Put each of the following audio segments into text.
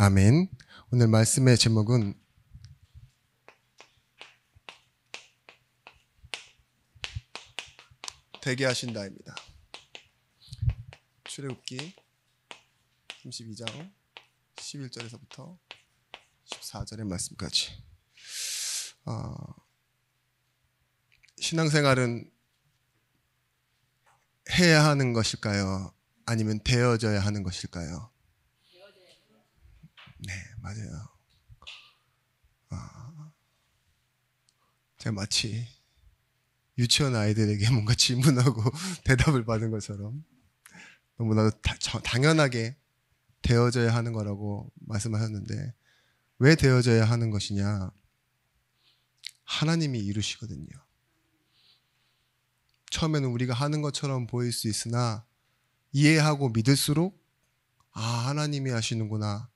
아멘. 오늘 말씀의 제목은 되게 하신다입니다. 출애굽기 32장 11절에서부터 14절의 말씀까지. 신앙생활은 해야 하는 것일까요? 아니면 되어져야 하는 것일까요? 네, 맞아요. 제가 마치 유치원 아이들에게 뭔가 질문하고 대답을 받은 것처럼 너무나도 당연하게 되어져야 하는 거라고 말씀하셨는데, 왜 되어져야 하는 것이냐? 하나님이 이루시거든요. 처음에는 우리가 하는 것처럼 보일 수 있으나 이해하고 믿을수록 하나님이 하시는구나,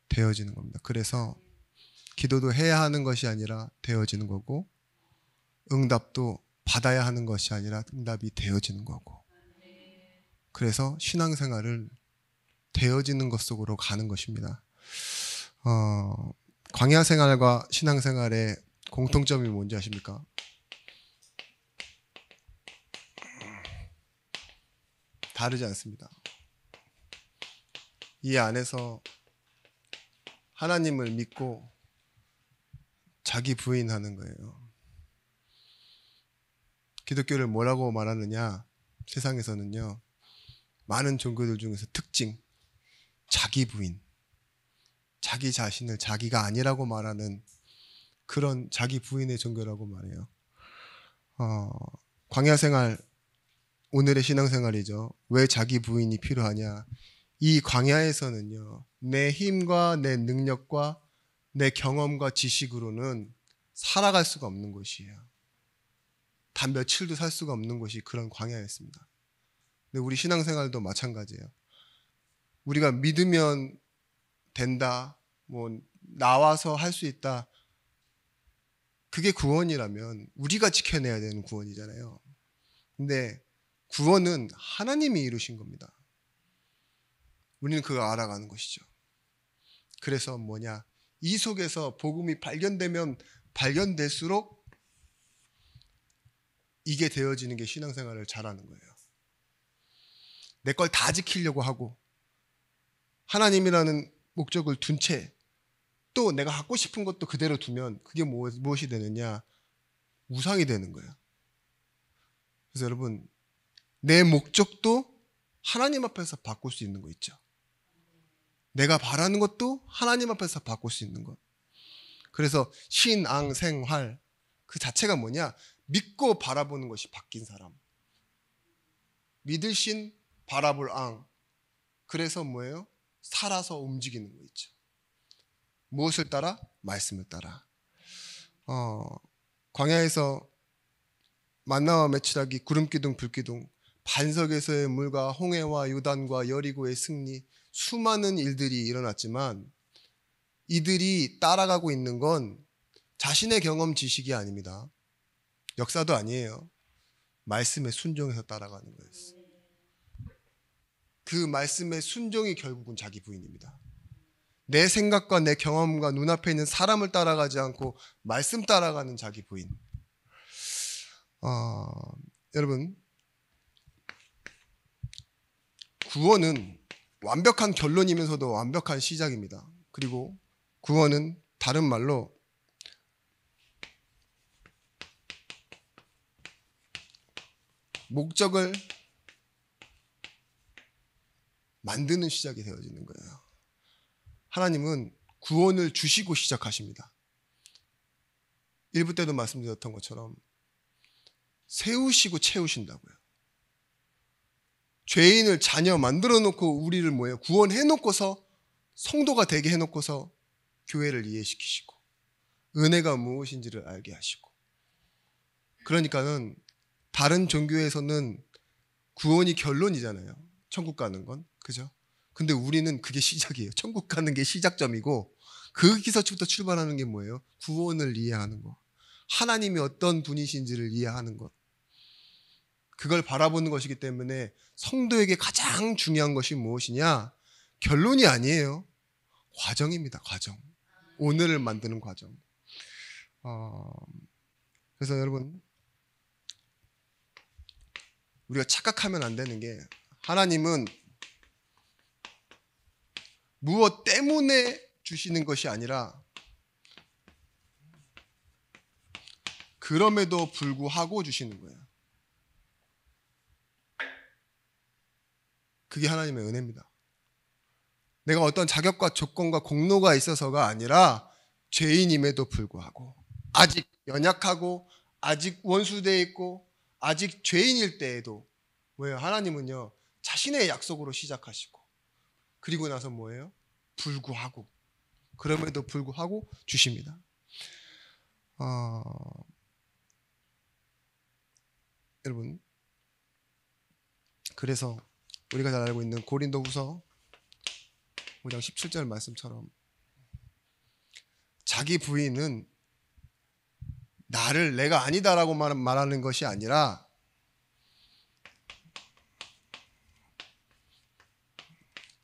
되어지는 겁니다. 그래서 기도도 해야 하는 것이 아니라 되어지는 거고, 응답도 받아야 하는 것이 아니라 응답이 되어지는 거고, 그래서 신앙생활을 되어지는 것 속으로 가는 것입니다. 광야생활과 신앙생활의 공통점이 뭔지 아십니까? 다르지 않습니다. 이 안에서 하나님을 믿고 자기 부인하는 거예요. 기독교를 뭐라고 말하느냐? 세상에서는요, 많은 종교들 중에서 특징, 자기 부인, 자기 자신을 자기가 아니라고 말하는 그런 자기 부인의 종교라고 말해요. 광야생활, 오늘의 신앙생활이죠. 왜 자기 부인이 필요하냐? 이 광야에서는요, 내 힘과 내 능력과 내 경험과 지식으로는 살아갈 수가 없는 곳이에요. 단 며칠도 살 수가 없는 곳이 그런 광야였습니다. 근데 우리 신앙생활도 마찬가지예요. 우리가 믿으면 된다, 나와서 할 수 있다, 그게 구원이라면 우리가 지켜내야 되는 구원이잖아요. 근데 구원은 하나님이 이루신 겁니다. 우리는 그거 알아가는 것이죠. 그래서 이 속에서 복음이 발견되면 발견될수록 이게 되어지는 게 신앙생활을 잘하는 거예요. 내 걸 다 지키려고 하고 하나님이라는 목적을 둔 채 또 내가 갖고 싶은 것도 그대로 두면 그게 무엇이 되느냐? 우상이 되는 거예요. 그래서 여러분, 내 목적도 하나님 앞에서 바꿀 수 있는 거 있죠. 내가 바라는 것도 하나님 앞에서 바꿀 수 있는 것. 그래서 신앙생활 그 자체가 믿고 바라보는 것이 바뀐 사람. 믿을 신, 바라볼 앙. 그래서 살아서 움직이는 거 있죠. 무엇을 따라? 말씀을 따라. 광야에서 만나와 메추라기, 구름기둥, 불기둥, 반석에서의 물과 홍해와 요단과 여리고의 승리, 수많은 일들이 일어났지만 이들이 따라가고 있는 건 자신의 경험 지식이 아닙니다. 역사도 아니에요. 말씀에 순종해서 따라가는 거였어요. 그 말씀의 순종이 결국은 자기 부인입니다. 내 생각과 내 경험과 눈앞에 있는 사람을 따라가지 않고 말씀 따라가는 자기 부인. 여러분, 구원은 완벽한 결론이면서도 완벽한 시작입니다. 그리고 구원은 다른 말로 목적을 만드는 시작이 되어지는 거예요. 하나님은 구원을 주시고 시작하십니다. 1부 때도 말씀드렸던 것처럼 세우시고 채우신다고요. 죄인을 자녀 만들어 놓고 우리를 구원해 놓고서 성도가 되게 해 놓고서 교회를 이해시키시고 은혜가 무엇인지를 알게 하시고. 그러니까는 다른 종교에서는 구원이 결론이잖아요. 천국 가는 건. 그죠? 근데 우리는 그게 시작이에요. 천국 가는 게 시작점이고, 거기서부터 출발하는 게 뭐예요? 구원을 이해하는 거. 하나님이 어떤 분이신지를 이해하는 것. 그걸 바라보는 것이기 때문에 성도에게 가장 중요한 것이 무엇이냐? 결론이 아니에요. 과정입니다. 과정. 오늘을 만드는 과정. 그래서 여러분, 우리가 착각하면 안 되는 게, 하나님은 무엇 때문에 주시는 것이 아니라 그럼에도 불구하고 주시는 거예요. 그게 하나님의 은혜입니다. 내가 어떤 자격과 조건과 공로가 있어서가 아니라 죄인임에도 불구하고, 아직 연약하고 아직 원수되어 있고 아직 죄인일 때에도 뭐예요? 하나님은요, 자신의 약속으로 시작하시고 그리고 나서 뭐예요? 불구하고, 그럼에도 불구하고 주십니다. 여러분, 그래서 우리가 잘 알고 있는 고린도후서 5장 17절 말씀처럼 자기 부인은 나를 내가 아니다라고 말하는 것이 아니라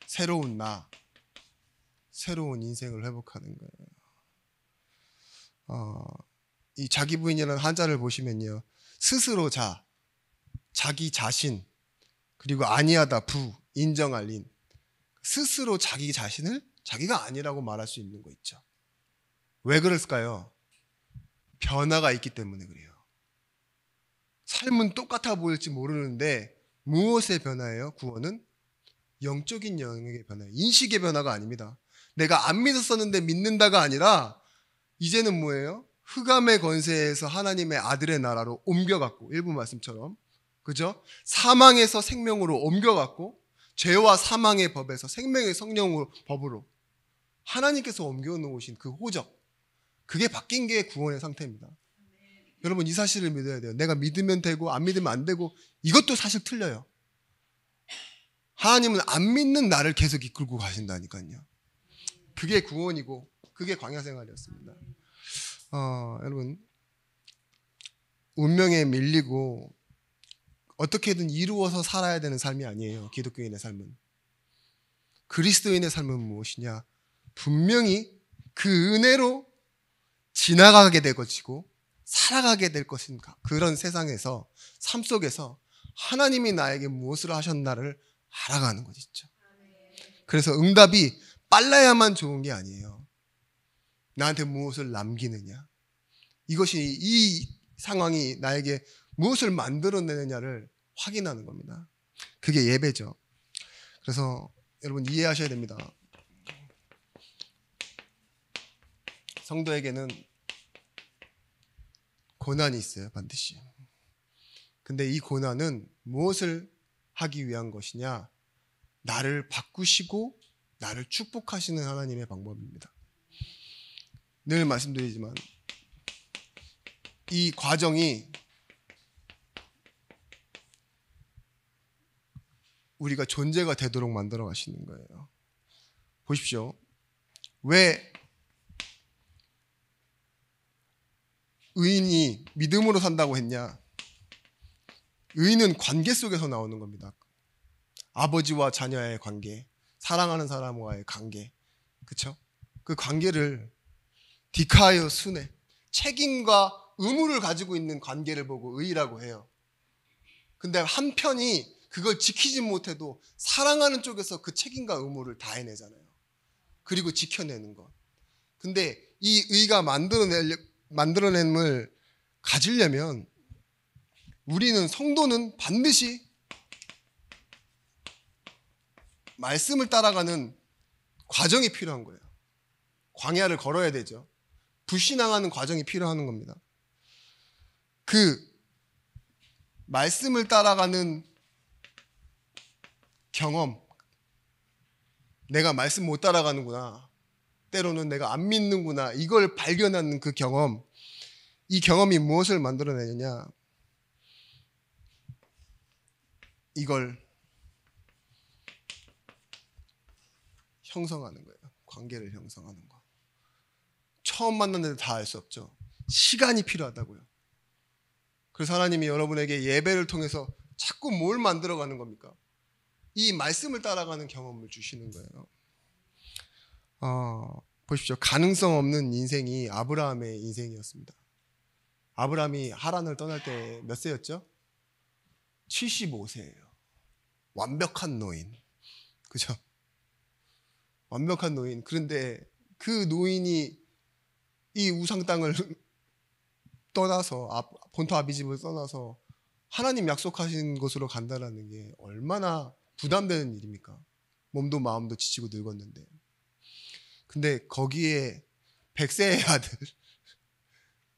새로운 나, 새로운 인생을 회복하는 거예요. 이 자기 부인이라는 한자를 보시면요, 스스로 자기 자신, 그리고 아니하다 부, 인정할 인, 스스로 자기 자신을 자기가 아니라고 말할 수 있는 거 있죠. 왜 그럴까요? 변화가 있기 때문에 그래요. 삶은 똑같아 보일지 모르는데 무엇의 변화예요? 구원은 영적인 영역의 변화예요. 인식의 변화가 아닙니다. 내가 안 믿었었는데 믿는다가 아니라 이제는 뭐예요? 흑암의 권세에서 하나님의 아들의 나라로 옮겨갔고, 일부 말씀처럼, 그죠? 사망에서 생명으로 옮겨갔고, 죄와 사망의 법에서 생명의 성령으로 법으로 하나님께서 옮겨놓으신 그 호적, 그게 바뀐 게 구원의 상태입니다. 여러분, 이 사실을 믿어야 돼요. 내가 믿으면 되고 안 믿으면 안 되고, 이것도 사실 틀려요. 하나님은 안 믿는 나를 계속 이끌고 가신다니까요. 그게 구원이고 그게 광야 생활이었습니다. 여러분, 운명에 밀리고 어떻게든 이루어서 살아야 되는 삶이 아니에요. 기독교인의 삶은. 그리스도인의 삶은 무엇이냐? 분명히 그 은혜로 지나가게 될 것이고 살아가게 될 것인가, 그런 세상에서, 삶 속에서 하나님이 나에게 무엇을 하셨나를 알아가는 것이죠. 그래서 응답이 빨라야만 좋은 게 아니에요. 나한테 무엇을 남기느냐, 이것이, 이 상황이 나에게 무엇을 만들어내느냐를 확인하는 겁니다. 그게 예배죠. 그래서 여러분 이해하셔야 됩니다. 성도에게는 고난이 있어요, 반드시. 근데 이 고난은 무엇을 하기 위한 것이냐? 나를 바꾸시고 나를 축복하시는 하나님의 방법입니다. 늘 말씀드리지만 이 과정이 우리가 존재가 되도록 만들어 가시는 거예요. 보십시오. 왜 의인이 믿음으로 산다고 했냐? 의인은 관계 속에서 나오는 겁니다. 아버지와 자녀의 관계, 사랑하는 사람과의 관계, 그렇죠? 그 관계를 디카이오 순회, 책임과 의무를 가지고 있는 관계를 보고 의라고 해요. 근데 한편이 그걸 지키지 못해도 사랑하는 쪽에서 그 책임과 의무를 다 해내잖아요. 그리고 지켜내는 것. 근데 이 의가 만들어냄을 가지려면 우리는, 성도는 반드시 말씀을 따라가는 과정이 필요한 거예요. 광야를 걸어야 되죠. 불신앙하는 과정이 필요한 겁니다. 그 말씀을 따라가는 경험, 내가 말씀 못 따라가는구나, 때로는 내가 안 믿는구나, 이걸 발견하는 그 경험, 이 경험이 무엇을 만들어내느냐? 이걸 형성하는 거예요. 관계를 형성하는 거. 처음 만났는데 다 알 수 없죠. 시간이 필요하다고요. 그래서 하나님이 여러분에게 예배를 통해서 자꾸 뭘 만들어가는 겁니까? 이 말씀을 따라가는 경험을 주시는 거예요. 보십시오. 가능성 없는 인생이 아브라함의 인생이었습니다. 아브라함이 하란을 떠날 때 몇 세였죠? 75세예요. 완벽한 노인. 그죠? 완벽한 노인. 그런데 그 노인이 이 우상 땅을 떠나서 본토 아비집을 떠나서 하나님 약속하신 곳으로 간다라는 게 얼마나 부담되는 일입니까? 몸도 마음도 지치고 늙었는데. 근데 거기에 100세의 아들,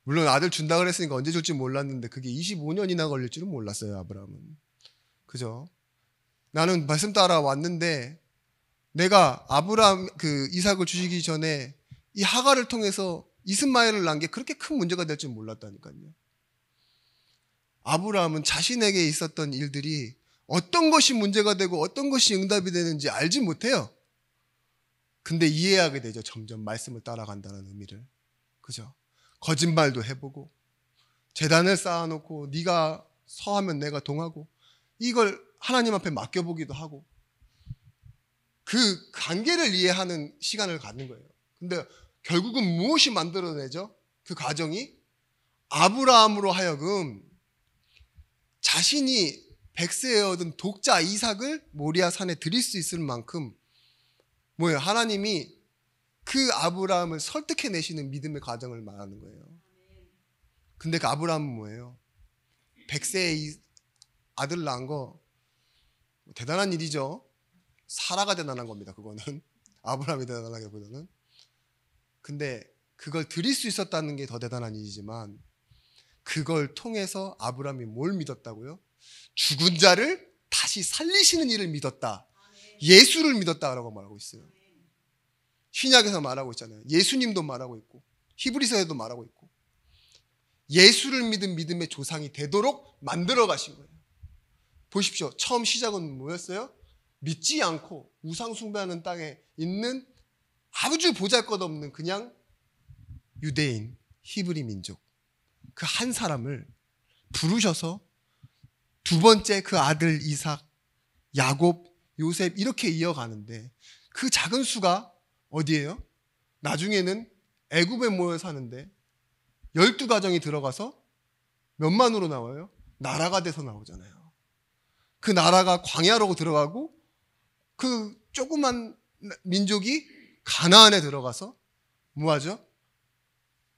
물론 아들 준다 그랬으니까 언제 줄지 몰랐는데 그게 25년이나 걸릴 줄은 몰랐어요, 아브라함은. 그죠? 나는 말씀 따라 왔는데 내가 아브라함 이삭을 주시기 전에 이 하갈을 통해서 이스마엘을 낳은 게 그렇게 큰 문제가 될 줄 몰랐다니까요. 아브라함은 자신에게 있었던 일들이 어떤 것이 문제가 되고 어떤 것이 응답이 되는지 알지 못해요. 근데 이해하게 되죠. 점점 말씀을 따라간다는 의미를. 그죠? 거짓말도 해보고 제단을 쌓아놓고 네가 서하면 내가 동하고 이걸 하나님 앞에 맡겨보기도 하고 그 관계를 이해하는 시간을 갖는 거예요. 근데 결국은 무엇이 만들어내죠? 그 과정이 아브라함으로 하여금 자신이 100세에 얻은 독자 이삭을 모리아 산에 드릴 수 있을 만큼 뭐예요? 하나님이 그 아브라함을 설득해내시는 믿음의 과정을 말하는 거예요. 근데 그 아브라함은 뭐예요? 100세의 아들 낳은 거 대단한 일이죠. 사라가 대단한 겁니다. 그거는 아브라함이 대단하기보다는. 근데 그걸 드릴 수 있었다는 게 더 대단한 일이지만 그걸 통해서 아브라함이 뭘 믿었다고요? 죽은 자를 다시 살리시는 일을 믿었다. 예수를 믿었다라고 말하고 있어요. 신약에서 말하고 있잖아요. 예수님도 말하고 있고 히브리서에도 말하고 있고 예수를 믿은 믿음의 조상이 되도록 만들어 가신 거예요. 보십시오. 처음 시작은 뭐였어요? 믿지 않고 우상 숭배하는 땅에 있는 아주 보잘것없는 그냥 유대인, 히브리 민족 그 한 사람을 부르셔서 두 번째 그 아들 이삭, 야곱, 요셉 이렇게 이어가는데 그 작은 수가 어디예요? 나중에는 애굽에 모여 사는데 12가정이 들어가서 몇만으로 나와요? 나라가 돼서 나오잖아요. 그 나라가 광야로 들어가고 그 조그만 민족이 가나안에 들어가서 뭐하죠?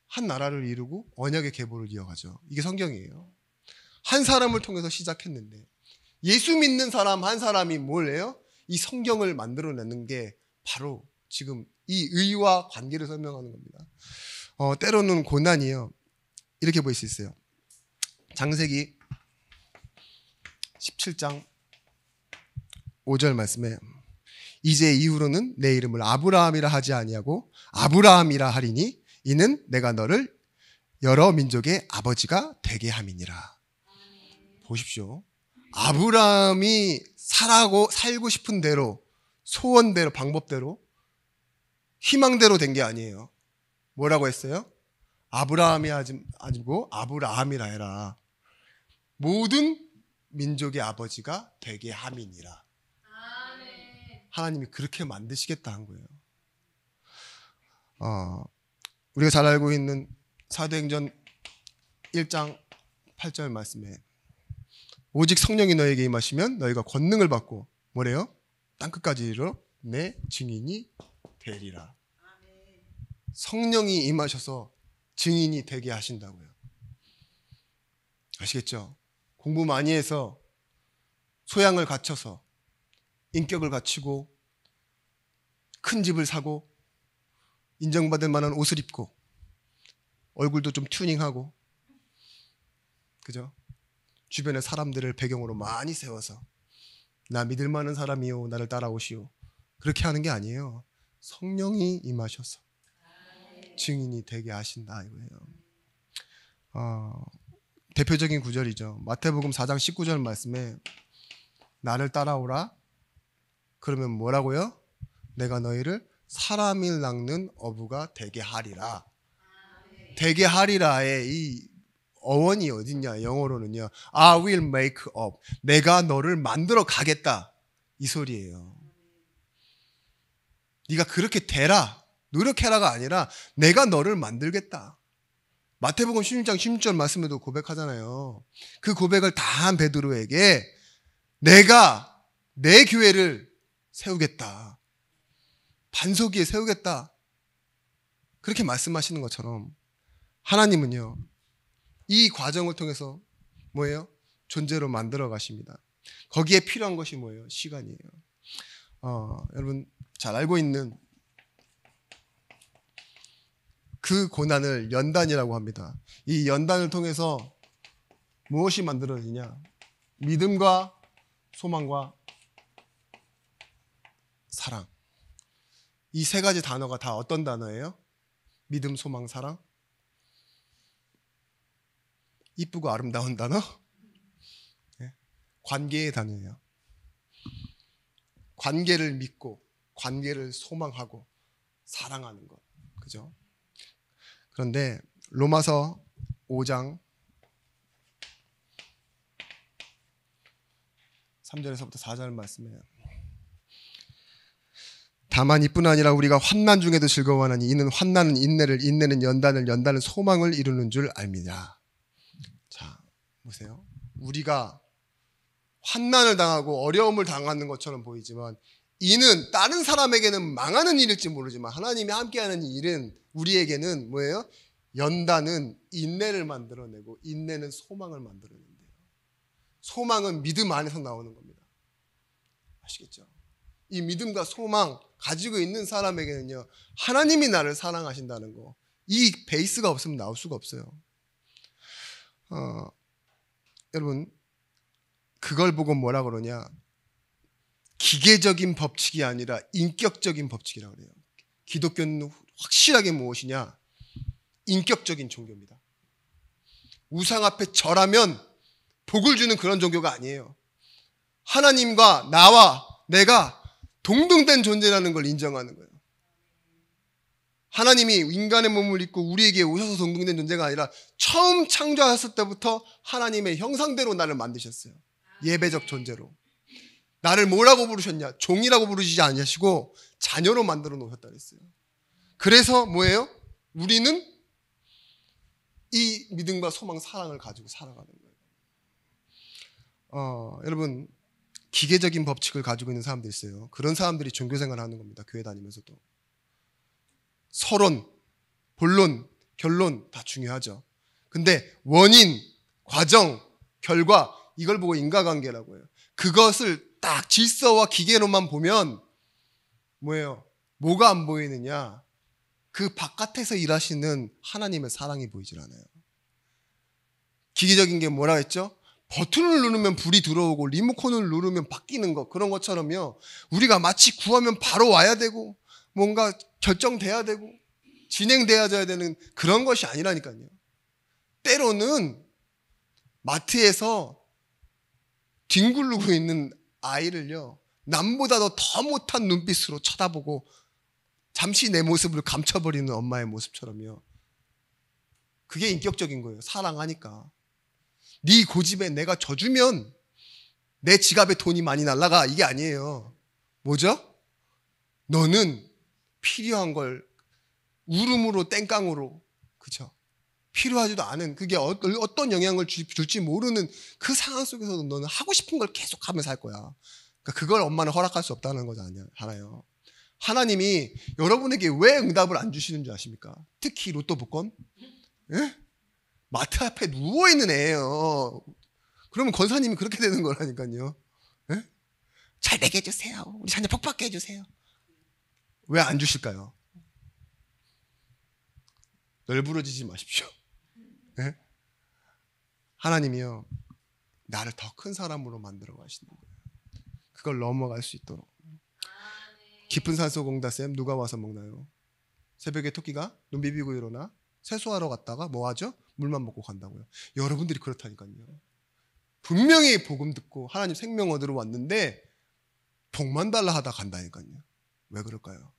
한 나라를 이루고 언약의 계보를 이어가죠. 이게 성경이에요. 한 사람을 통해서 시작했는데 예수 믿는 사람 한 사람이 뭘 해요? 이 성경을 만들어내는 게 바로 지금 이 의와 관계를 설명하는 겁니다. 때로는 고난이요. 이렇게 보일 수 있어요. 창세기 17장 5절 말씀에 이제 이후로는 내 이름을 아브라함이라 하지 아니하고 아브라함이라 하리니 이는 내가 너를 여러 민족의 아버지가 되게 함이니라. 보십시오. 아브라함이 살고 싶은 대로 소원대로 방법대로 희망대로 된 게 아니에요. 뭐라고 했어요? 아브라함이 아니고 아브라함이라 해라. 모든 민족의 아버지가 되게 함이니라. 하나님이 그렇게 만드시겠다 한 거예요. 우리가 잘 알고 있는 사도행전 1장 8절 말씀에 오직 성령이 너에게 임하시면 너희가 권능을 받고 뭐래요? 땅끝까지 이르러 내 증인이 되리라. 성령이 임하셔서 증인이 되게 하신다고요. 아시겠죠? 공부 많이 해서 소양을 갖춰서 인격을 갖추고 큰 집을 사고 인정받을 만한 옷을 입고 얼굴도 좀 튜닝하고 그죠? 주변의 사람들을 배경으로 많이 세워서 나 믿을 만한 사람이요 나를 따라오시오 그렇게 하는 게 아니에요. 성령이 임하셔서 증인이 되게 하신다 이거예요. 대표적인 구절이죠. 마태복음 4장 19절 말씀에 나를 따라오라 그러면 뭐라고요? 내가 너희를 사람이 낚는 어부가 되게 하리라. 되게 하리라의 이 어원이 어딨냐? 영어로는요. I will make up. 내가 너를 만들어 가겠다. 이 소리예요. 네가 그렇게 되라, 노력해라가 아니라 내가 너를 만들겠다. 마태복음 16장 16절 말씀에도 고백하잖아요. 그 고백을 다 한 베드로에게 내가 내 교회를 세우겠다, 반석 위에 세우겠다, 그렇게 말씀하시는 것처럼 하나님은요, 이 과정을 통해서 뭐예요? 존재로 만들어 가십니다. 거기에 필요한 것이 뭐예요? 시간이에요. 여러분 잘 알고 있는 그 고난을 연단이라고 합니다. 이 연단을 통해서 무엇이 만들어지냐? 믿음과 소망과 사랑. 이 세 가지 단어가 다 어떤 단어예요? 믿음, 소망, 사랑? 이쁘고 아름다운 단어? 네. 관계의 단어예요. 관계를 믿고 관계를 소망하고 사랑하는 것. 그죠? 그런데 로마서 5장 3절에서부터 4절 말씀에 다만 이뿐 아니라 우리가 환난 중에도 즐거워하나니 이는 환난은 인내를, 인내는 연단을, 연단은 소망을 이루는 줄 압니다. 자, 보세요. 우리가 환난을 당하고 어려움을 당하는 것처럼 보이지만 이는 다른 사람에게는 망하는 일일지 모르지만 하나님이 함께하는 일은 우리에게는 뭐예요? 연단은 인내를 만들어내고 인내는 소망을 만들어낸대요. 소망은 믿음 안에서 나오는 겁니다. 아시겠죠? 이 믿음과 소망 가지고 있는 사람에게는요, 하나님이 나를 사랑하신다는 거, 이 베이스가 없으면 나올 수가 없어요. 여러분 그걸 보고 뭐라 그러냐? 기계적인 법칙이 아니라 인격적인 법칙이라고 그래요. 기독교는 확실하게 무엇이냐? 인격적인 종교입니다. 우상 앞에 절하면 복을 주는 그런 종교가 아니에요. 하나님과 나와 내가 동등된 존재라는 걸 인정하는 거예요. 하나님이 인간의 몸을 입고 우리에게 오셔서 동등된 존재가 아니라 처음 창조하셨을 때부터 하나님의 형상대로 나를 만드셨어요. 예배적 존재로. 나를 뭐라고 부르셨냐? 종이라고 부르시지 않으시고 자녀로 만들어 놓으셨다 그랬어요. 그래서 뭐예요? 우리는 이 믿음과 소망, 사랑을 가지고 살아가는 거예요. 여러분 기계적인 법칙을 가지고 있는 사람들이 있어요. 그런 사람들이 종교생활을 하는 겁니다. 교회 다니면서도. 서론, 본론, 결론 다 중요하죠. 근데 원인, 과정, 결과 이걸 보고 인과관계라고 해요. 그것을 딱 질서와 기계로만 보면 뭐예요? 뭐가 안 보이느냐? 그 바깥에서 일하시는 하나님의 사랑이 보이질 않아요. 기계적인 게 뭐라 했죠? 버튼을 누르면 불이 들어오고 리모컨을 누르면 바뀌는 것, 그런 것처럼요, 우리가 마치 구하면 바로 와야 되고 뭔가 결정돼야 되고 진행돼야 되는 그런 것이 아니라니까요. 때로는 마트에서 뒹굴르고 있는 아이를요, 남보다도 더 못한 눈빛으로 쳐다보고 잠시 내 모습을 감춰버리는 엄마의 모습처럼요. 그게 인격적인 거예요. 사랑하니까. 네 고집에 내가 져주면 내 지갑에 돈이 많이 날아가, 이게 아니에요. 뭐죠? 너는 필요한 걸 울음으로 땡깡으로, 그쵸? 필요하지도 않은, 그게 어떤 영향을 줄지 모르는 그 상황 속에서도 너는 하고 싶은 걸 계속 하면서 할 거야. 그러니까 그걸 엄마는 허락할 수 없다는 거잖아요. 하나님이 여러분에게 왜 응답을 안 주시는 줄 아십니까? 특히 로또 복권? 예? 마트 앞에 누워있는 애예요. 그러면 권사님이 그렇게 되는 거라니까요. 예? 잘 되게 해주세요. 우리 자녀 복 받게 해주세요. 왜 안 주실까요? 널브러지지 마십시오. 예? 하나님이요, 나를 더 큰 사람으로 만들어 가시는 거예요. 그걸 넘어갈 수 있도록. 깊은 산속 옹다샘 누가 와서 먹나요? 새벽에 토끼가 눈 비비고 일어나 세수하러 갔다가 뭐 하죠? 물만 먹고 간다고요. 여러분들이 그렇다니까요. 분명히 복음 듣고 하나님 생명 얻으러 왔는데 복만 달라 하다 간다니까요. 왜 그럴까요?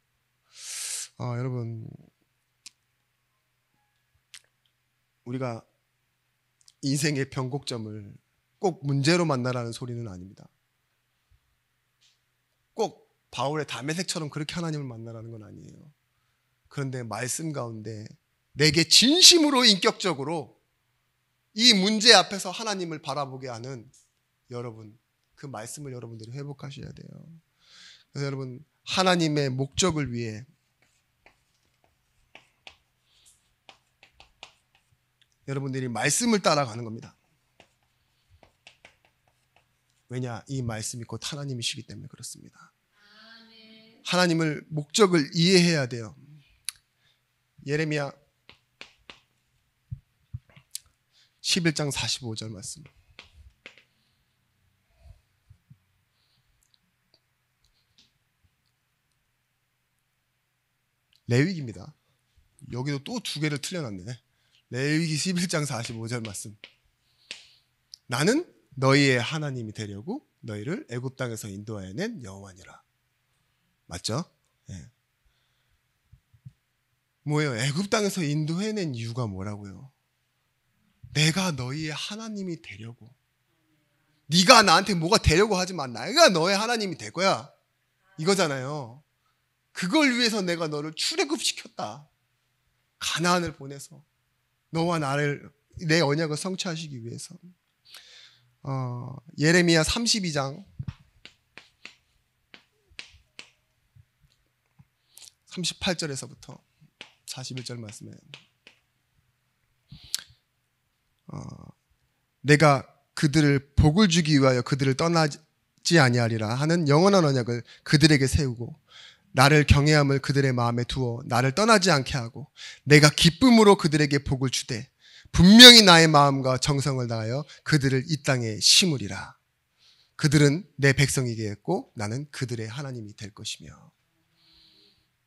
여러분, 우리가 인생의 변곡점을 꼭 문제로 만나라는 소리는 아닙니다. 꼭 바울의 다메섹처럼 그렇게 하나님을 만나라는 건 아니에요. 그런데 말씀 가운데 내게 진심으로 인격적으로 이 문제 앞에서 하나님을 바라보게 하는 여러분, 그 말씀을 여러분들이 회복하셔야 돼요. 그래서 여러분, 하나님의 목적을 위해 여러분들이 말씀을 따라가는 겁니다. 왜냐? 이 말씀이 곧 하나님이시기 때문에 그렇습니다. 하나님을 목적을 이해해야 돼요. 예레미야 11장 45절 말씀. 레위기입니다. 여기도 또 두 개를 틀려놨네. 레위기 11장 45절 말씀. 나는 너희의 하나님이 되려고 너희를 애굽 땅에서 인도하여 낸 여호와니라. 맞죠? 네. 뭐예요? 애굽 땅에서 인도해낸 이유가 뭐라고요? 내가 너희의 하나님이 되려고. 네가 나한테 뭐가 되려고 하지 마. 내가 너의 하나님이 될 거야. 이거잖아요. 그걸 위해서 내가 너를 출애굽시켰다. 가나안을 보내서 너와 나를 내 언약을 성취하시기 위해서. 예레미야 32장 38절에서부터 41절 말씀에 내가 그들을 복을 주기 위하여 그들을 떠나지 아니하리라 하는 영원한 언약을 그들에게 세우고 나를 경외함을 그들의 마음에 두어 나를 떠나지 않게 하고 내가 기쁨으로 그들에게 복을 주되 분명히 나의 마음과 정성을 다하여 그들을 이 땅에 심으리라. 그들은 내 백성이겠고 나는 그들의 하나님이 될 것이며.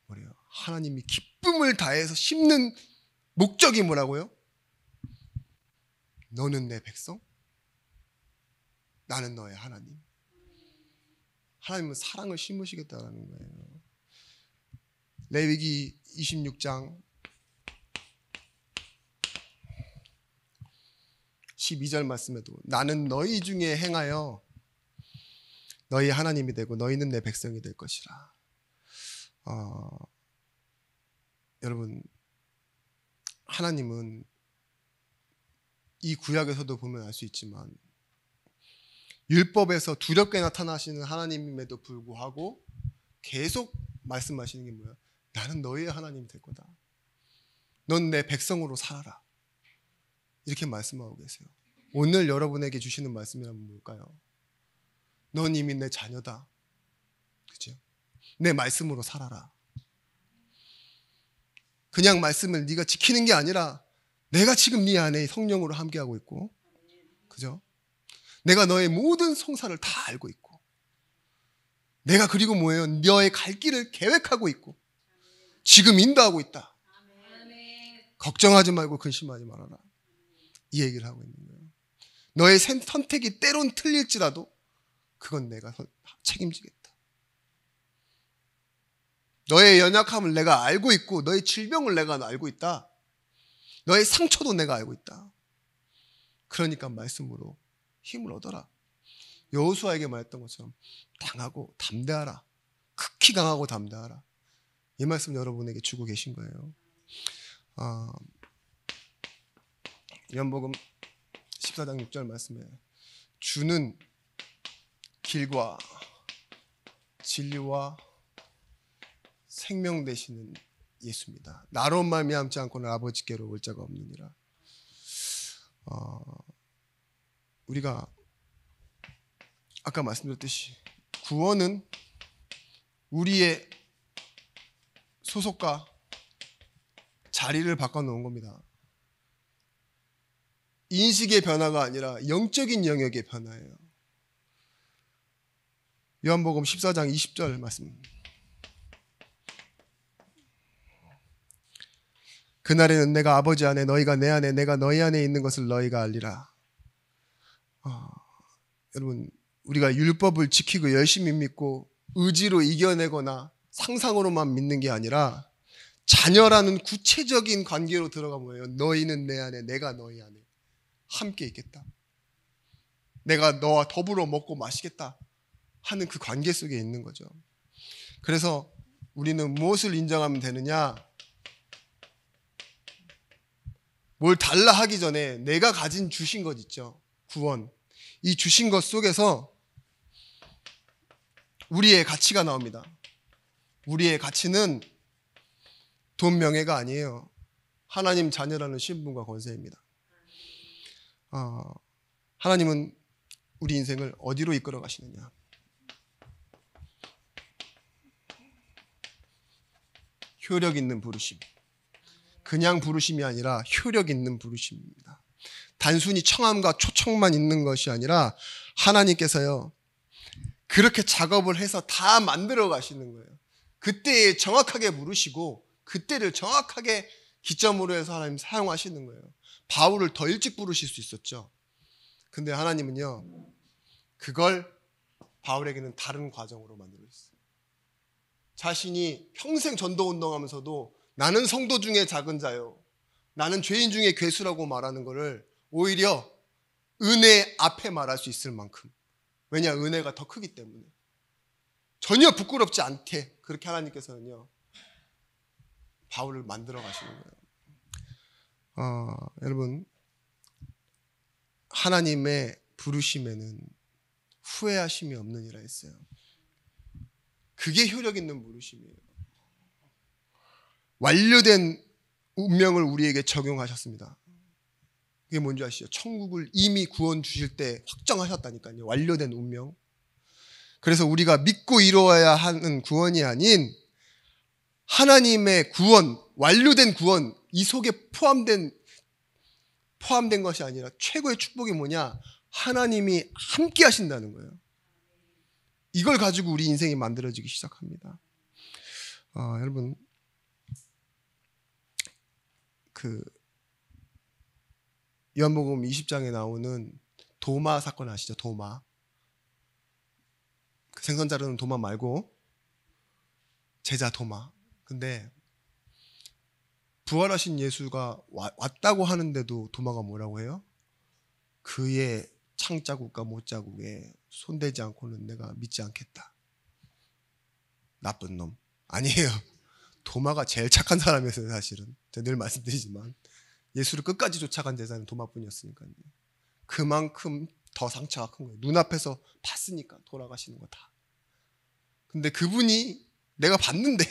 뭐래요? 하나님이 기쁨을 다해서 심는 목적이 뭐라고요? 너는 내 백성, 나는 너의 하나님. 하나님은 사랑을 심으시겠다는 거예요. 레위기 26장 12절 말씀에도 나는 너희 중에 행하여 너희 하나님이 되고 너희는 내 백성이 될 것이라. 여러분, 하나님은 이 구약에서도 보면 알 수 있지만 율법에서 두렵게 나타나시는 하나님임에도 불구하고 계속 말씀하시는 게 뭐야? 나는 너희의 하나님이 될 거다. 넌 내 백성으로 살아라. 이렇게 말씀하고 계세요. 오늘 여러분에게 주시는 말씀이란 뭘까요? 넌 이미 내 자녀다. 그죠? 내 말씀으로 살아라. 그냥 말씀을 네가 지키는 게 아니라 내가 지금 네 안에 성령으로 함께하고 있고, 그죠? 내가 너의 모든 송사를 다 알고 있고, 내가 그리고 뭐예요? 너의 갈 길을 계획하고 있고 지금 인도하고 있다. 걱정하지 말고 근심하지 말아라. 이 얘기를 하고 있는 거예요. 너의 선택이 때론 틀릴지라도 그건 내가 책임지겠다. 너의 연약함을 내가 알고 있고 너의 질병을 내가 알고 있다. 너의 상처도 내가 알고 있다. 그러니까 말씀으로 힘을 얻어라. 여호수아에게 말했던 것처럼 강하고 담대하라. 극히 강하고 담대하라. 이 말씀 여러분에게 주고 계신 거예요. 요한복음 14장 6절 말씀에 주는 길과 진리와 생명 되시는 예수입니다. 나로 말미암지 않고는 아버지께로 올 자가 없느니라. 우리가 아까 말씀드렸듯이 구원은 우리의 소속과 자리를 바꿔놓은 겁니다. 인식의 변화가 아니라 영적인 영역의 변화예요. 요한복음 14장 20절 말씀. 그날에는 내가 아버지 안에 너희가 내 안에 내가 너희 안에 있는 것을 너희가 알리라. 여러분, 우리가 율법을 지키고 열심히 믿고 의지로 이겨내거나 상상으로만 믿는 게 아니라 자녀라는 구체적인 관계로 들어가 뭐예요? 너희는 내 안에 내가 너희 안에 함께 있겠다. 내가 너와 더불어 먹고 마시겠다 하는 그 관계 속에 있는 거죠. 그래서 우리는 무엇을 인정하면 되느냐? 뭘 달라 하기 전에 내가 가진 주신 것 있죠. 구원. 이 주신 것 속에서 우리의 가치가 나옵니다. 우리의 가치는 돈 명예가 아니에요. 하나님 자녀라는 신분과 권세입니다. 하나님은 우리 인생을 어디로 이끌어 가시느냐? 효력 있는 부르심. 그냥 부르심이 아니라 효력 있는 부르심입니다. 단순히 청함과 초청만 있는 것이 아니라 하나님께서요, 그렇게 작업을 해서 다 만들어 가시는 거예요. 그때에 정확하게 부르시고 그때를 정확하게 기점으로 해서 하나님 사용하시는 거예요. 바울을 더 일찍 부르실 수 있었죠. 근데 하나님은요, 그걸 바울에게는 다른 과정으로 만들어 있어요. 자신이 평생 전도운동하면서도 나는 성도 중에 작은 자요, 나는 죄인 중에 괴수라고 말하는 것을 오히려 은혜 앞에 말할 수 있을 만큼, 왜냐, 은혜가 더 크기 때문에 전혀 부끄럽지 않게 그렇게 하나님께서는요 바울을 만들어 가시는 거예요. 여러분, 하나님의 부르심에는 후회하심이 없느니라 했어요. 그게 효력 있는 부르심이에요. 완료된 운명을 우리에게 적용하셨습니다. 그게 뭔지 아시죠? 천국을 이미 구원 주실 때 확정하셨다니까요. 완료된 운명. 그래서 우리가 믿고 이루어야 하는 구원이 아닌 하나님의 구원, 완료된 구원, 이 속에 포함된 것이 아니라 최고의 축복이 뭐냐? 하나님이 함께 하신다는 거예요. 이걸 가지고 우리 인생이 만들어지기 시작합니다. 여러분, 요한복음 20장에 나오는 도마 사건 아시죠? 도마. 생선 자르는 도마 말고 제자 도마. 근데 부활하신 예수가 왔다고 하는데도 도마가 뭐라고 해요? 그의 창자국과 못자국에 손대지 않고는 내가 믿지 않겠다. 나쁜 놈. 아니에요. 도마가 제일 착한 사람이었어요, 사실은. 제가 늘 말씀드리지만 예수를 끝까지 쫓아간 제자는 도마뿐이었으니까요. 그만큼 더 상처가 큰 거예요. 눈앞에서 봤으니까 돌아가시는 거 다. 근데 그분이 내가 봤는데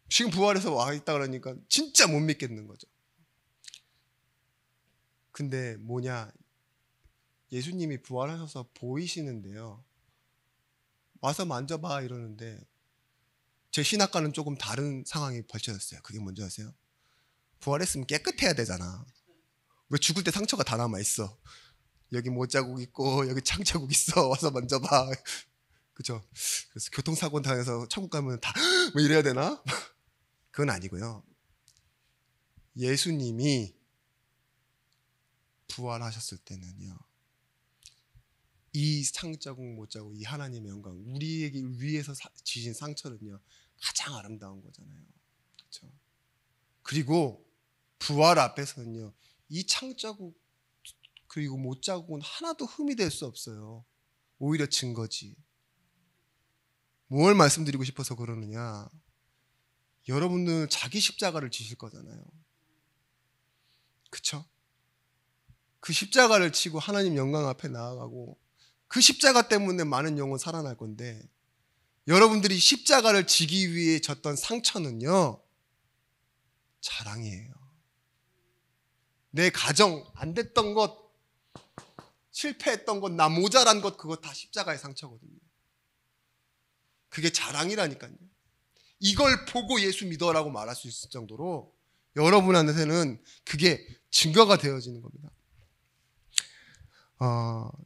지금 부활해서 와 있다 그러니까 진짜 못 믿겠는 거죠. 근데 뭐냐, 예수님이 부활하셔서 보이시는데요, 와서 만져봐 이러는데 제 신학과는 조금 다른 상황이 벌쳐졌어요. 그게 뭔지 아세요? 부활했으면 깨끗해야 되잖아. 왜 죽을 때 상처가 다 남아있어? 여기 못자국 있고 여기 창자국 있어, 와서 만져봐. 그죠? 그래서 교통사고 당해서 천국 가면 다 뭐 이래야 되나? 그건 아니고요. 예수님이 부활하셨을 때는요, 이 상자국 못자국, 이 하나님의 영광, 우리에게 위에서 지신 상처는요 가장 아름다운 거잖아요. 그렇죠? 그리고 부활 앞에서는요 이 창자국 그리고 못자국은 하나도 흠이 될 수 없어요. 오히려 증거지. 뭘 말씀드리고 싶어서 그러느냐, 여러분은 자기 십자가를 지실 거잖아요. 그쵸? 그 십자가를 치고 하나님 영광 앞에 나아가고 그 십자가 때문에 많은 영혼 살아날 건데, 여러분들이 십자가를 지기 위해 졌던 상처는요 자랑이에요. 내 가정 안 됐던 것, 실패했던 것, 나 모자란 것, 그거 다 십자가의 상처거든요. 그게 자랑이라니까요. 이걸 보고 예수 믿어라고 말할 수 있을 정도로 여러분한테는 그게 증거가 되어지는 겁니다.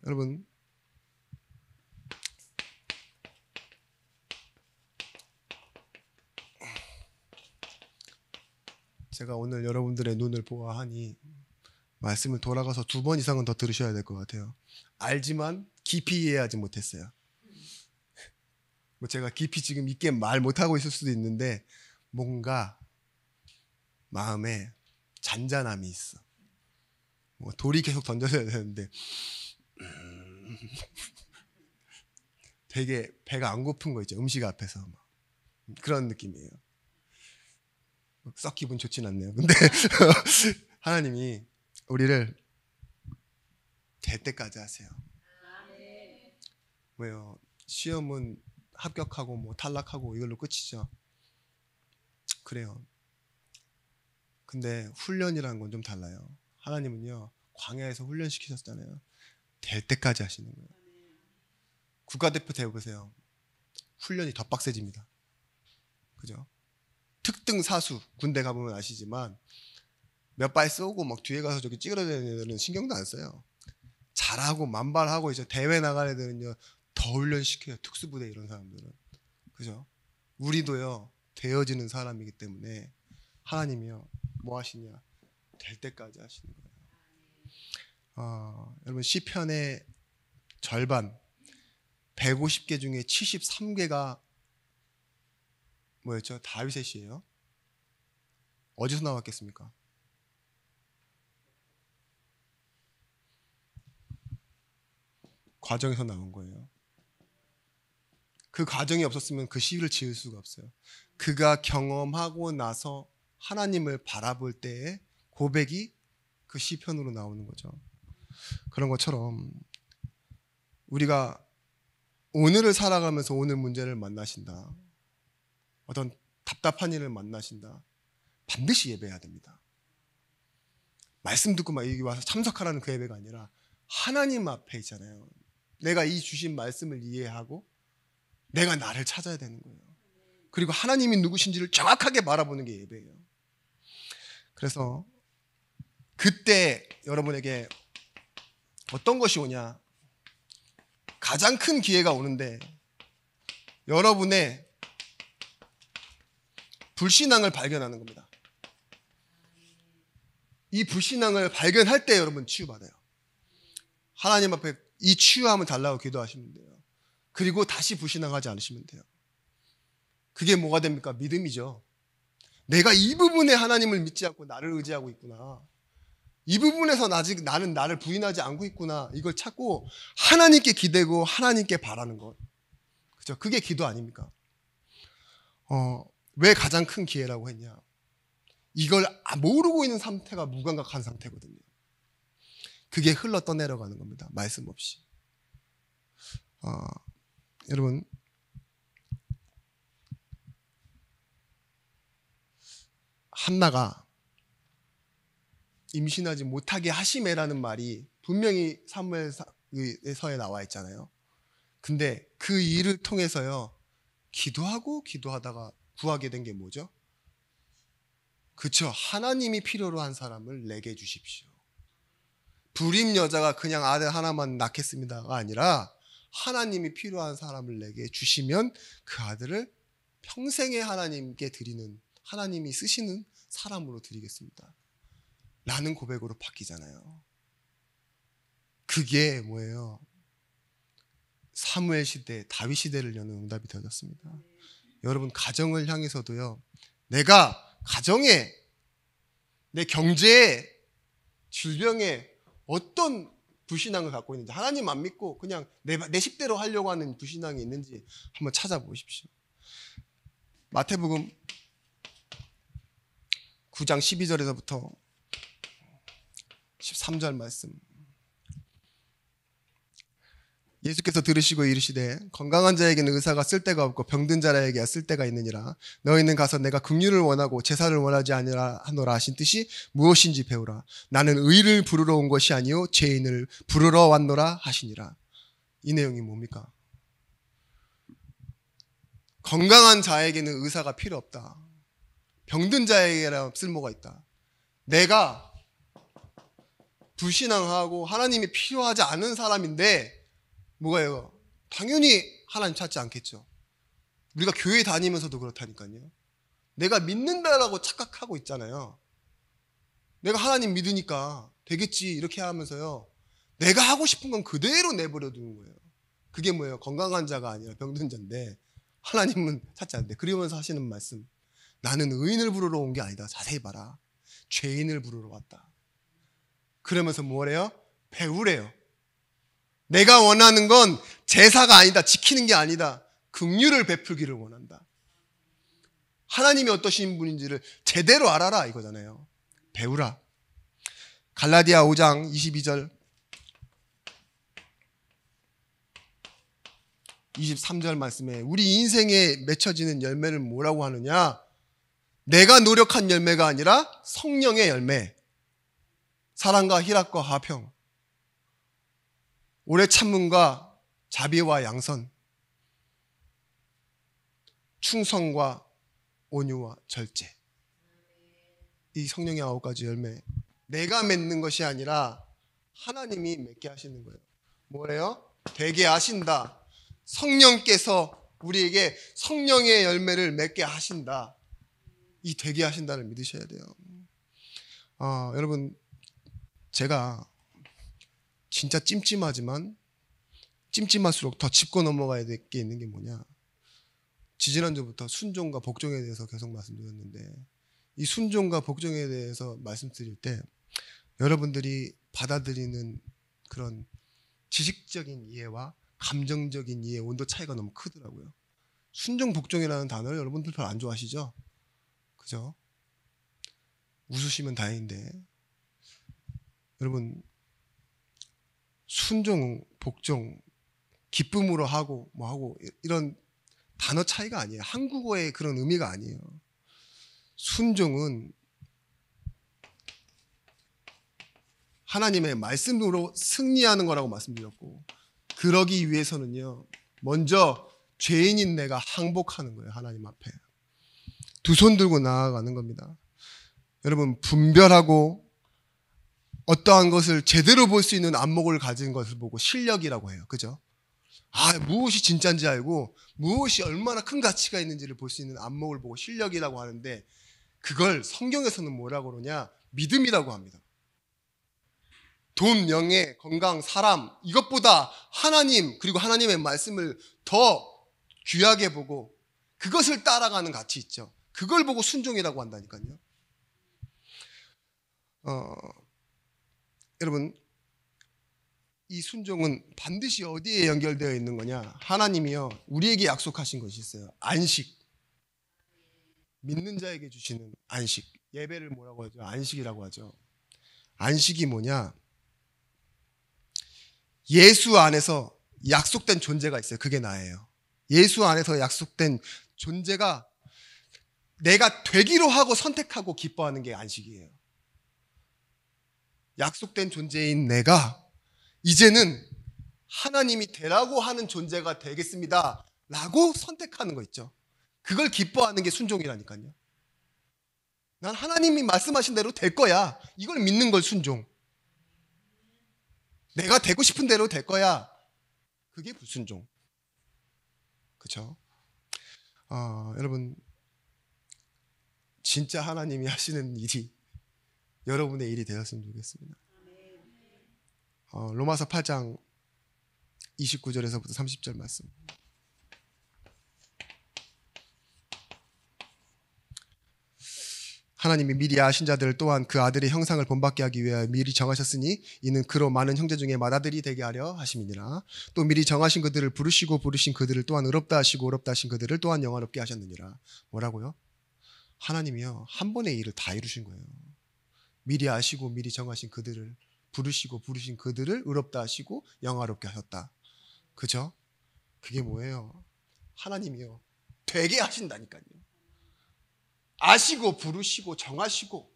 여러분, 제가 오늘 여러분들의 눈을 보아하니 말씀을 돌아가서 2번 이상은 더 들으셔야 될 것 같아요. 알지만 깊이 이해하지 못했어요. 뭐 제가 깊이 지금 있게 말 못하고 있을 수도 있는데 뭔가 마음에 잔잔함이 있어. 뭐 돌이 계속 던져져야 되는데 되게 배가 안 고픈 거 있죠. 음식 앞에서 막. 그런 느낌이에요. 썩 기분 좋진 않네요. 근데 하나님이 우리를 될 때까지 하세요. 왜요? 시험은 합격하고 뭐 탈락하고 이걸로 끝이죠. 그래요. 근데 훈련이라는 건 좀 달라요. 하나님은요, 광야에서 훈련시키셨잖아요. 될 때까지 하시는 거예요. 국가대표 되어보세요. 훈련이 더 빡세집니다. 그죠? 특등 사수 군대 가보면 아시지만 몇 발 쏘고 막 뒤에 가서 저기 찌그러지는 애들은 신경도 안 써요. 잘하고 만발하고 이제 대회 나갈 애들은요 더 훈련시켜요. 특수부대 이런 사람들은. 그죠? 우리도요 되어지는 사람이기 때문에 하나님이요 뭐 하시냐? 될 때까지 하시는 거예요. 여러분 시편의 절반 150개 중에 73개가 뭐였죠? 다윗의 시예요. 어디서 나왔겠습니까? 과정에서 나온 거예요. 그 과정이 없었으면 그 시를 지을 수가 없어요. 그가 경험하고 나서 하나님을 바라볼 때의 고백이 그 시편으로 나오는 거죠. 그런 것처럼 우리가 오늘을 살아가면서 오늘 문제를 만나신다. 어떤 답답한 일을 만나신다. 반드시 예배해야 됩니다. 말씀 듣고 막 여기 와서 참석하라는 그 예배가 아니라 하나님 앞에 있잖아요. 내가 이 주신 말씀을 이해하고 내가 나를 찾아야 되는 거예요. 그리고 하나님이 누구신지를 정확하게 바라보는 게 예배예요. 그래서 그때 여러분에게 어떤 것이 오냐? 가장 큰 기회가 오는데 여러분의 불신앙을 발견하는 겁니다. 이 불신앙을 발견할 때 여러분 치유받아요. 하나님 앞에 이 치유함을 달라고 기도하시면 돼요. 그리고 다시 불신앙하지 않으시면 돼요. 그게 뭐가 됩니까? 믿음이죠. 내가 이 부분에 하나님을 믿지 않고 나를 의지하고 있구나. 이 부분에서 아직 나는 나를 부인하지 않고 있구나. 이걸 찾고 하나님께 기대고 하나님께 바라는 것. 그죠? 그게 기도 아닙니까? 왜 가장 큰 기회라고 했냐? 이걸 모르고 있는 상태가 무감각한 상태거든요. 그게 흘러 떠내려가는 겁니다. 말씀 없이. 여러분 한나가 임신하지 못하게 하시매라는 말이 분명히 사무엘서에 나와 있잖아요. 근데 그 일을 통해서요 기도하다가 구하게 된 게 뭐죠? 그쵸? 하나님이 필요로 한 사람을 내게 주십시오. 불임 여자가 그냥 아들 하나만 낳겠습니다가 아니라 하나님이 필요한 사람을 내게 주시면 그 아들을 평생에 하나님께 드리는, 하나님이 쓰시는 사람으로 드리겠습니다 라는 고백으로 바뀌잖아요. 그게 뭐예요? 사무엘 시대, 다윗 시대를 여는 응답이 되어졌습니다. 여러분 가정을 향해서도요, 내가 가정에, 내 경제에, 질병에 어떤 불신앙을 갖고 있는지, 하나님 안 믿고 그냥 내 식대로 하려고 하는 불신앙이 있는지 한번 찾아보십시오. 마태복음 9장 12절에서부터 13절 말씀. 예수께서 들으시고 이르시되 건강한 자에게는 의사가 쓸데가 없고 병든 자에게 쓸데가 있느니라. 너희는 가서 내가 긍휼을 원하고 제사를 원하지 아니라 하노라 하신 뜻이 무엇인지 배우라. 나는 의를 부르러 온 것이 아니요 죄인을 부르러 왔노라 하시니라. 이 내용이 뭡니까? 건강한 자에게는 의사가 필요 없다. 병든 자에게는 쓸모가 있다. 내가 불신앙하고 하나님이 필요하지 않은 사람인데 뭐가요? 당연히 하나님 찾지 않겠죠. 우리가 교회 다니면서도 그렇다니까요. 내가 믿는다라고 착각하고 있잖아요. 내가 하나님 믿으니까 되겠지 이렇게 하면서요, 내가 하고 싶은 건 그대로 내버려 두는 거예요. 그게 뭐예요? 건강한 자가 아니라 병든 자인데 하나님은 찾지 않는데, 그러면서 하시는 말씀, 나는 의인을 부르러 온 게 아니다. 자세히 봐라. 죄인을 부르러 왔다. 그러면서 뭐래요? 배우래요. 내가 원하는 건 제사가 아니다. 지키는 게 아니다. 긍휼을 베풀기를 원한다. 하나님이 어떠신 분인지를 제대로 알아라 이거잖아요. 배우라. 갈라디아 5장 22절 23절 말씀에 우리 인생에 맺혀지는 열매는 뭐라고 하느냐? 내가 노력한 열매가 아니라 성령의 열매. 사랑과 희락과 화평, 오래 참음과 자비와 양선, 충성과 온유와 절제. 이 성령의 9가지 열매. 내가 맺는 것이 아니라 하나님이 맺게 하시는 거예요. 뭐래요? 되게 하신다. 성령께서 우리에게 성령의 열매를 맺게 하신다. 이 되게 하신다를 믿으셔야 돼요. 여러분, 제가 진짜 찜찜하지만 찜찜할수록 더 짚고 넘어가야 될 게 있는 게 뭐냐? 지지난주부터 순종과 복종에 대해서 계속 말씀드렸는데, 이 순종과 복종에 대해서 말씀드릴 때 여러분들이 받아들이는 그런 지식적인 이해와 감정적인 이해 온도 차이가 너무 크더라고요. 순종 복종이라는 단어를 여러분들 별로 안 좋아하시죠? 그죠? 웃으시면 다행인데, 여러분, 순종, 복종, 기쁨으로 하고 뭐 하고 이런 단어 차이가 아니에요. 한국어의 그런 의미가 아니에요. 순종은 하나님의 말씀으로 승리하는 거라고 말씀드렸고, 그러기 위해서는요, 먼저 죄인인 내가 항복하는 거예요. 하나님 앞에 두 손 들고 나아가는 겁니다. 여러분, 분별하고 어떠한 것을 제대로 볼 수 있는 안목을 가진 것을 보고 실력이라고 해요. 그죠? 무엇이 진짜인지 알고 무엇이 얼마나 큰 가치가 있는지를 볼 수 있는 안목을 보고 실력이라고 하는데, 그걸 성경에서는 뭐라고 그러냐? 믿음이라고 합니다. 돈, 명예, 건강, 사람, 이것보다 하나님, 그리고 하나님의 말씀을 더 귀하게 보고 그것을 따라가는 가치 있죠. 그걸 보고 순종이라고 한다니까요. 여러분, 이 순종은 반드시 어디에 연결되어 있는 거냐? 하나님이요, 우리에게 약속하신 것이 있어요. 안식. 믿는 자에게 주시는 안식. 예배를 뭐라고 하죠? 안식이라고 하죠. 안식이 뭐냐? 예수 안에서 약속된 존재가 있어요. 그게 나예요. 예수 안에서 약속된 존재가 내가 되기로 하고 선택하고 기뻐하는 게 안식이에요. 약속된 존재인 내가 이제는 하나님이 되라고 하는 존재가 되겠습니다 라고 선택하는 거 있죠. 그걸 기뻐하는 게 순종이라니까요. 난 하나님이 말씀하신 대로 될 거야. 이걸 믿는 걸 순종. 내가 되고 싶은 대로 될 거야. 그게 불순종. 그렇죠? 여러분, 진짜 하나님이 하시는 일이 여러분의 일이 되었으면 좋겠습니다. 로마서 8장 29절에서부터 30절 말씀. 하나님이 미리 아신 자들 또한 그 아들의 형상을 본받게 하기 위하여 미리 정하셨으니 이는 그로 많은 형제 중에 맏아들이 되게 하려 하심이니라. 또 미리 정하신 그들을 부르시고 부르신 그들을 또한 의롭다 하시고 의롭다 하신 그들을 또한 영화롭게 하셨느니라. 뭐라고요? 하나님이요, 한 번의 일을 다 이루신 거예요. 미리 아시고 미리 정하신 그들을 부르시고 부르신 그들을 의롭다 하시고 영화롭게 하셨다. 그죠? 그게 뭐예요? 하나님이요, 되게 하신다니까요. 아시고 부르시고 정하시고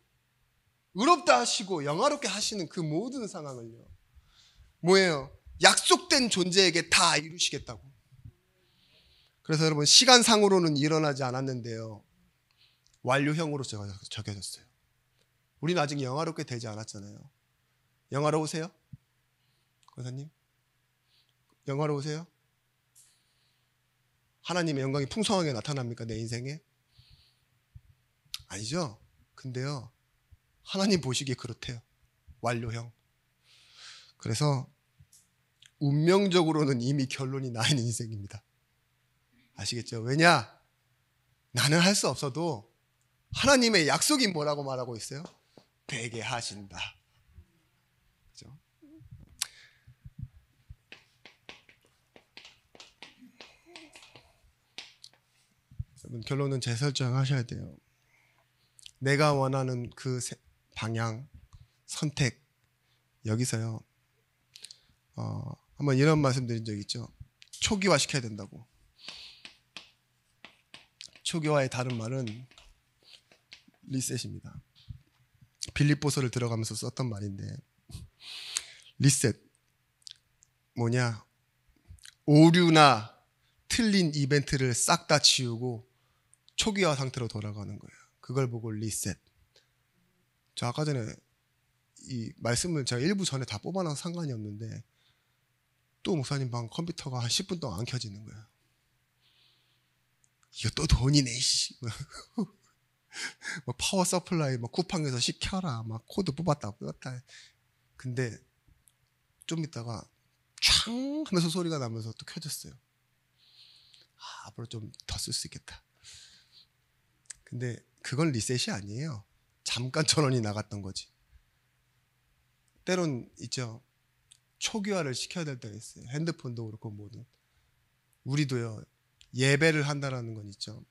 의롭다 하시고 영화롭게 하시는 그 모든 상황을요, 뭐예요? 약속된 존재에게 다 이루시겠다고. 그래서 여러분, 시간상으로는 일어나지 않았는데요, 완료형으로 적혀졌어요. 우리는 아직 영화롭게 되지 않았잖아요. 영화로우세요? 권사님? 영화로우세요? 하나님의 영광이 풍성하게 나타납니까? 내 인생에? 아니죠. 근데요, 하나님 보시기에 그렇대요. 완료형. 그래서 운명적으로는 이미 결론이 나 있는 인생입니다. 아시겠죠? 왜냐? 나는 할 수 없어도 하나님의 약속이 뭐라고 말하고 있어요? 되게 하신다. 그죠? 여러분 결론은 재설정하셔야 돼요. 내가 원하는 그 방향, 선택 여기서요. 한번 이런 말씀드린 적 있죠. 초기화 시켜야 된다고. 초기화의 다른 말은 리셋입니다. 빌립보서를 들어가면서 썼던 말인데 리셋 뭐냐? 오류나 틀린 이벤트를 싹 다 지우고 초기화 상태로 돌아가는 거예요. 그걸 보고 리셋. 저 아까 전에 이 말씀을 제가 일부 전에 다 뽑아놔서 상관이 없는데 또 목사님 방 컴퓨터가 한 10분 동안 안 켜지는 거예요. 이거 또 돈이네 씨. 뭐 파워 서플라이 막 쿠팡에서 시켜라 막 코드 뽑았다. 근데 좀 있다가 촥 하면서 소리가 나면서 또 켜졌어요. 앞으로 좀 더 쓸 수 있겠다. 근데 그건 리셋이 아니에요. 잠깐 전원이 나갔던 거지. 때론 있죠. 초기화를 시켜야 될 때가 있어요. 핸드폰도 그렇고 뭐든. 우리도요. 예배를 한다라는 건 있죠.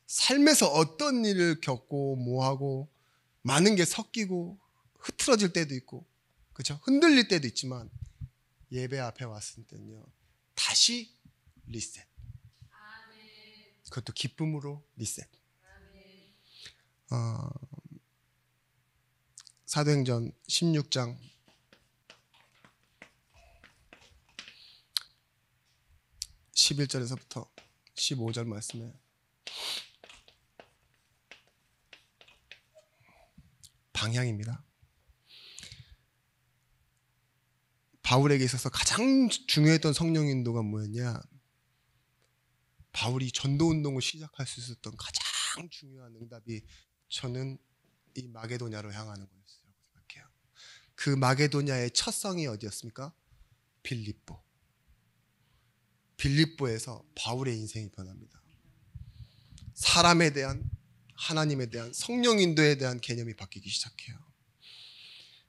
삶에서 어떤 일을 겪고 뭐하고 많은 게 섞이고 흐트러질 때도 있고 그렇죠? 흔들릴 때도 있지만 예배 앞에 왔을 때는요. 다시 리셋. 그것도 기쁨으로 리셋. 사도행전 16장 11절에서부터 15절 말씀에 방향입니다. 바울에게 있어서 가장 중요했던 성령 인도가 뭐였냐? 바울이 전도운동을 시작할 수 있었던 가장 중요한 응답이 저는 이 마게도냐로 향하는 거였어요. 생각해요. 그 마게도냐의 첫 성이 어디였습니까? 빌립보. 빌립보에서 바울의 인생이 변합니다. 사람에 대한 하나님에 대한 성령 인도에 대한 개념이 바뀌기 시작해요.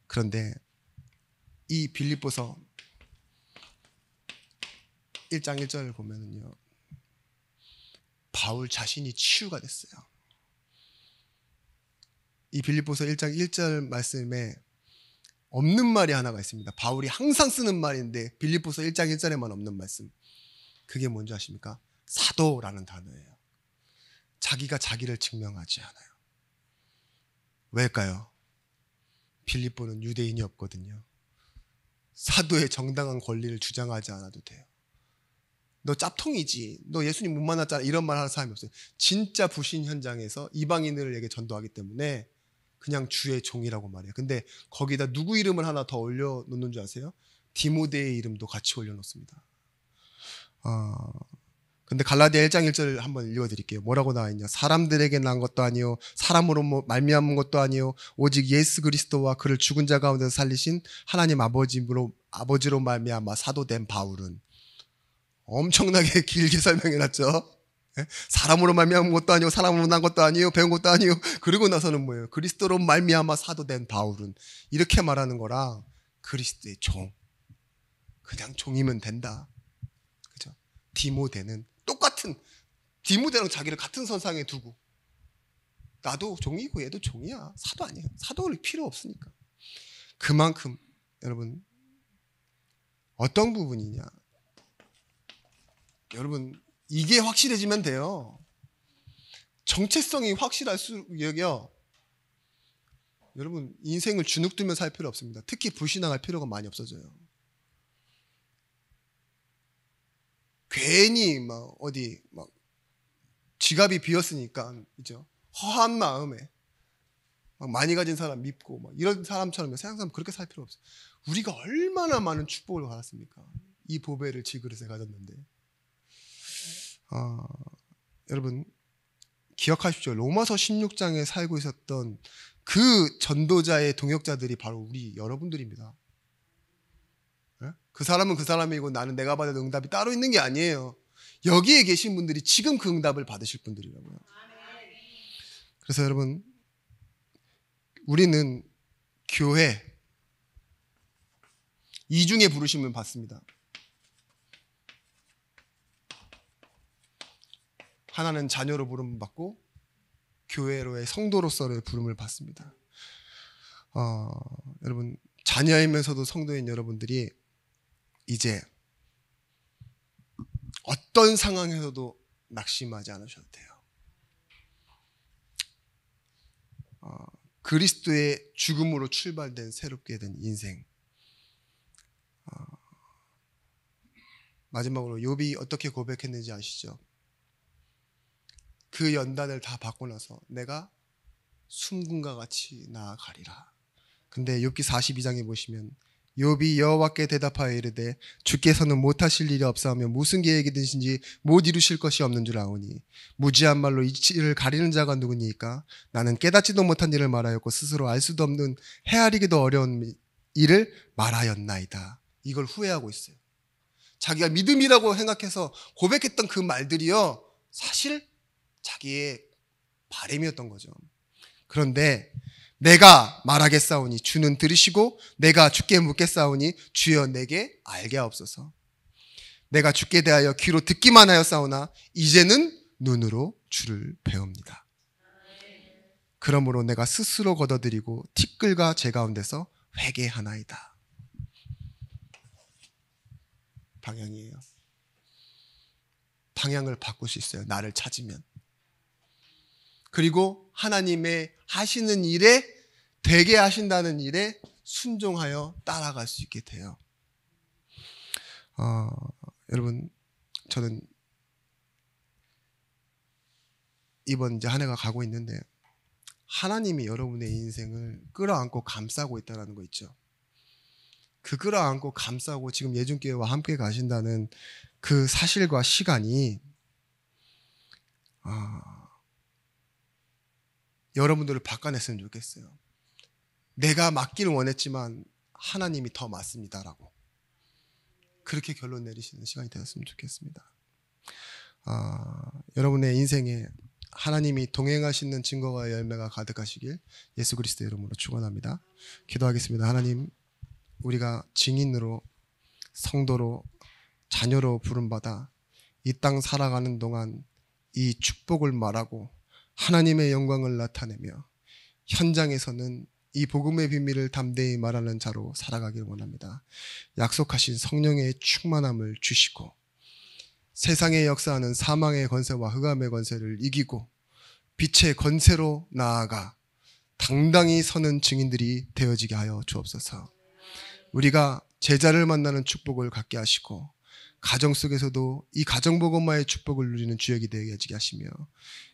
그런데 이 빌립보서 1장 1절을 보면은요. 바울 자신이 치유가 됐어요. 이 빌립보서 1장 1절 말씀에 없는 말이 하나가 있습니다. 바울이 항상 쓰는 말인데 빌립보서 1장 1절에만 없는 말씀. 그게 뭔지 아십니까? 사도라는 단어예요. 자기가 자기를 증명하지 않아요. 왜일까요? 빌립보는 유대인이 없거든요. 사도의 정당한 권리를 주장하지 않아도 돼요. 너 짭통이지. 너 예수님 못 만났잖아. 이런 말 하는 사람이 없어요. 진짜 부신 현장에서 이방인들에게 전도하기 때문에 그냥 주의 종이라고 말해요. 근데 거기다 누구 이름을 하나 더 올려놓는 줄 아세요? 디모데의 이름도 같이 올려놓습니다. 근데 갈라디아 1장 1절 한번 읽어드릴게요. 뭐라고 나와있냐? 사람들에게 난 것도 아니요 사람으로 말미암은 것도 아니요 오직 예수 그리스도와 그를 죽은 자 가운데서 살리신 하나님 아버지로 말미암아 사도된 바울은 엄청나게 길게 설명해놨죠. 사람으로 말미암은 것도 아니요 사람으로 난 것도 아니요 배운 것도 아니요. 그리고 나서는 뭐예요? 그리스도로 말미암아 사도된 바울은 이렇게 말하는 거랑 그리스도의 종 그냥 종이면 된다. 그죠? 디모데는 똑같은 디모데랑 자기를 같은 선상에 두고 나도 종이고 얘도 종이야. 사도 아니야. 사도를 필요 없으니까. 그만큼 여러분 어떤 부분이냐? 여러분 이게 확실해지면 돼요. 정체성이 확실할수록요. 여러분 인생을 주눅들며 살 필요 없습니다. 특히 불신앙할 필요가 많이 없어져요. 괜히 막 어디 막 지갑이 비었으니까 그죠? 허한 마음에 막 많이 가진 사람 믿고 막 이런 사람처럼 세상 그렇게 살 필요 없어요. 우리가 얼마나 많은 축복을 받았습니까? 이 보배를 질그릇에 가졌는데. 여러분 기억하십시오. 로마서 16장에 살고 있었던 그 전도자의 동역자들이 바로 우리 여러분들입니다. 그 사람은 그 사람이고 나는 내가 받은 응답이 따로 있는 게 아니에요. 여기에 계신 분들이 지금 그 응답을 받으실 분들이라고요. 그래서 여러분 우리는 교회 이중의 부르심을 받습니다. 하나는 자녀로 부름을 받고 교회로의 성도로서의 부름을 받습니다. 여러분 자녀이면서도 성도인 여러분들이 이제 어떤 상황에서도 낙심하지 않으셔도 돼요. 그리스도의 죽음으로 출발된 새롭게 된 인생. 마지막으로 욥이 어떻게 고백했는지 아시죠? 그 연단을 다 받고 나서 내가 숨군과 같이 나아가리라. 근데 욥기 42장에 보시면 욥이 여호와께 대답하여 이르되 주께서는 못하실 일이 없사오며 무슨 계획이 드신지 못 이루실 것이 없는 줄 아오니 무지한 말로 이치를 가리는 자가 누구니까 나는 깨닫지도 못한 일을 말하였고 스스로 알 수도 없는 헤아리기도 어려운 일을 말하였나이다. 이걸 후회하고 있어요. 자기가 믿음이라고 생각해서 고백했던 그 말들이요 사실 자기의 바램이었던 거죠. 그런데 내가 말하겠사오니 주는 들으시고 내가 주께 묻겠사오니 주여 내게 알게 하옵소서. 내가 주께 대하여 귀로 듣기만 하였사오나 이제는 눈으로 주를 배웁니다. 그러므로 내가 스스로 걷어들이고 티끌과 제 가운데서 회개하나이다. 방향이에요. 방향을 바꿀 수 있어요. 나를 찾으면. 그리고 하나님의 하시는 일에 되게 하신다는 일에 순종하여 따라갈 수 있게 돼요. 여러분 저는 이번 이제 한 해가 가고 있는데 하나님이 여러분의 인생을 끌어안고 감싸고 있다는 거 있죠. 그 끌어안고 감싸고 지금 예중교회와 함께 가신다는 그 사실과 시간이 여러분들을 바꿔냈으면 좋겠어요. 내가 맞기를 원했지만 하나님이 더 맞습니다라고 그렇게 결론 내리시는 시간이 되었으면 좋겠습니다. 여러분의 인생에 하나님이 동행하시는 증거와 열매가 가득하시길 예수 그리스도의 이름으로 축원합니다. 기도하겠습니다. 하나님, 우리가 증인으로 성도로 자녀로 부름받아 이 땅 살아가는 동안 이 축복을 말하고 하나님의 영광을 나타내며 현장에서는 이 복음의 비밀을 담대히 말하는 자로 살아가길 원합니다. 약속하신 성령의 충만함을 주시고 세상에 역사하는 사망의 권세와 흑암의 권세를 이기고 빛의 권세로 나아가 당당히 서는 증인들이 되어지게 하여 주옵소서. 우리가 제자를 만나는 축복을 갖게 하시고 가정 속에서도 이 가정복음화의 축복을 누리는 주역이 되게 하시며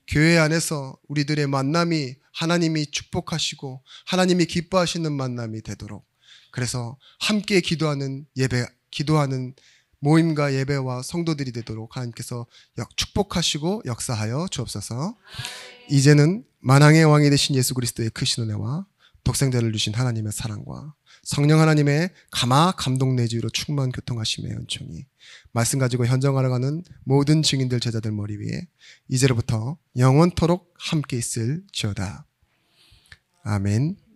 교회 안에서 우리들의 만남이 하나님이 축복하시고 하나님이 기뻐하시는 만남이 되도록, 그래서 함께 기도하는 모임과 예배와 성도들이 되도록 하나님께서 축복하시고 역사하여 주옵소서. 이제는 만왕의 왕이 되신 예수 그리스도의 크신 은혜와 독생자를 주신 하나님의 사랑과 성령 하나님의 감동 내주로 충만 교통하심의 은총이 말씀 가지고 현장하러 가는 모든 증인들 제자들 머리 위에 이제로부터 영원토록 함께 있을지어다. 아멘.